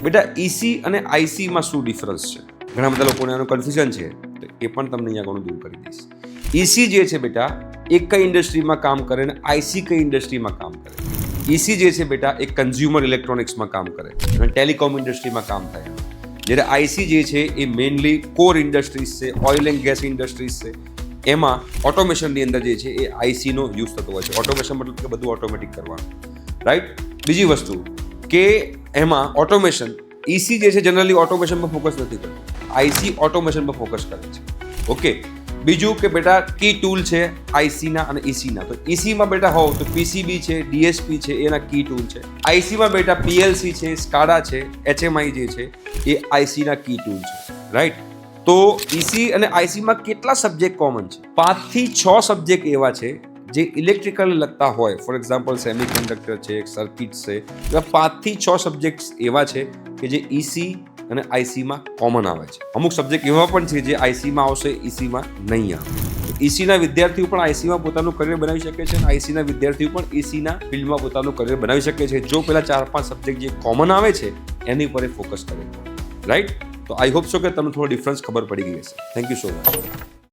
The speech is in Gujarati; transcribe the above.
બેટા ઈસી અને આઈસીમાં શું ડિફરન્સ છે? ઘણા બધા લોકોને આનું કન્ફ્યુઝન છે, તો એ પણ તમને અહીંયા ઘણું દૂર કરી દઈશ. ઈસી જે છે બેટા એ કઈ ઇન્ડસ્ટ્રીમાં કામ કરે અને આઈસી કઈ ઇન્ડસ્ટ્રીમાં કામ કરે. ઈસી જે છે બેટા એ કન્ઝ્યુમર ઇલેક્ટ્રોનિક્સમાં કામ કરે અને ટેલિકોમ ઇન્ડસ્ટ્રીમાં કામ થાય. જ્યારે આઈસી જે છે એ મેઇનલી કોર ઇન્ડસ્ટ્રીઝ છે, ઓઇલ એન્ડ ગેસ ઇન્ડસ્ટ્રીઝ છે. એમાં ઓટોમેશનની અંદર જે છે એ આઈસીનો યુઝ થતો હોય છે. ઓટોમેશન મતલબ કે બધું ઓટોમેટિક કરવાનું, રાઈટ. બીજી વસ્તુ કે એમાં ઓટોમેશન, ઈસી જે છે જનરલી ઓટોમેશન પર ફોકસ નથી કરતું, આઈસી ઓટોમેશન પર ફોકસ કરે છે. ઓકે. બીજું કે બેટા કી ટૂલ છે આઈસીના અને ઈસીના. તો ઈસીમાં બેટા હોવ તો પીસીબી છે, ડીએસપી છે, એના કી ટૂલ છે. આઈસીમાં બેટા પીએલસી છે, સ્કાડા છે, એચએમઆઈ જે છે એ આઈસીના કી ટૂલ છે, રાઈટ. તો ઈસી અને આઈસીમાં કેટલા સબ્જેક્ટ કોમન છે? 5 થી 6 સબ્જેક્ટ એવા છે જે ઇલેક્ટ્રિકલ લગતા હોય. ફોર એક્ઝામ્પલ સેમિકન્ડક્ટર છે, સર્કિટ છે. એવા 5 થી 6 સબ્જેક્ટ એવા છે કે જે ઈસી અને આઈસીમાં કોમન આવે છે. અમુક સબ્જેક્ટ એવા પણ છે જે આઈસીમાં આવશે, ઈસીમાં નહીં આવે. ઈસીના વિદ્યાર્થીઓ પણ આઈસીમાં પોતાનું કરિયર બનાવી શકે છે અને આઈસીના વિદ્યાર્થીઓ પણ ઈસીના ફિલ્ડમાં પોતાનું કરિયર બનાવી શકે છે જો પેલા 4-5 સબ્જેક્ટ જે કોમન આવે છે એની ઉપર ફોકસ કરે, રાઈટ. તો આઈ હોપ સો કે તમને થોડો ડિફરન્સ ખબર પડી ગઈ હશે. Thank you so much.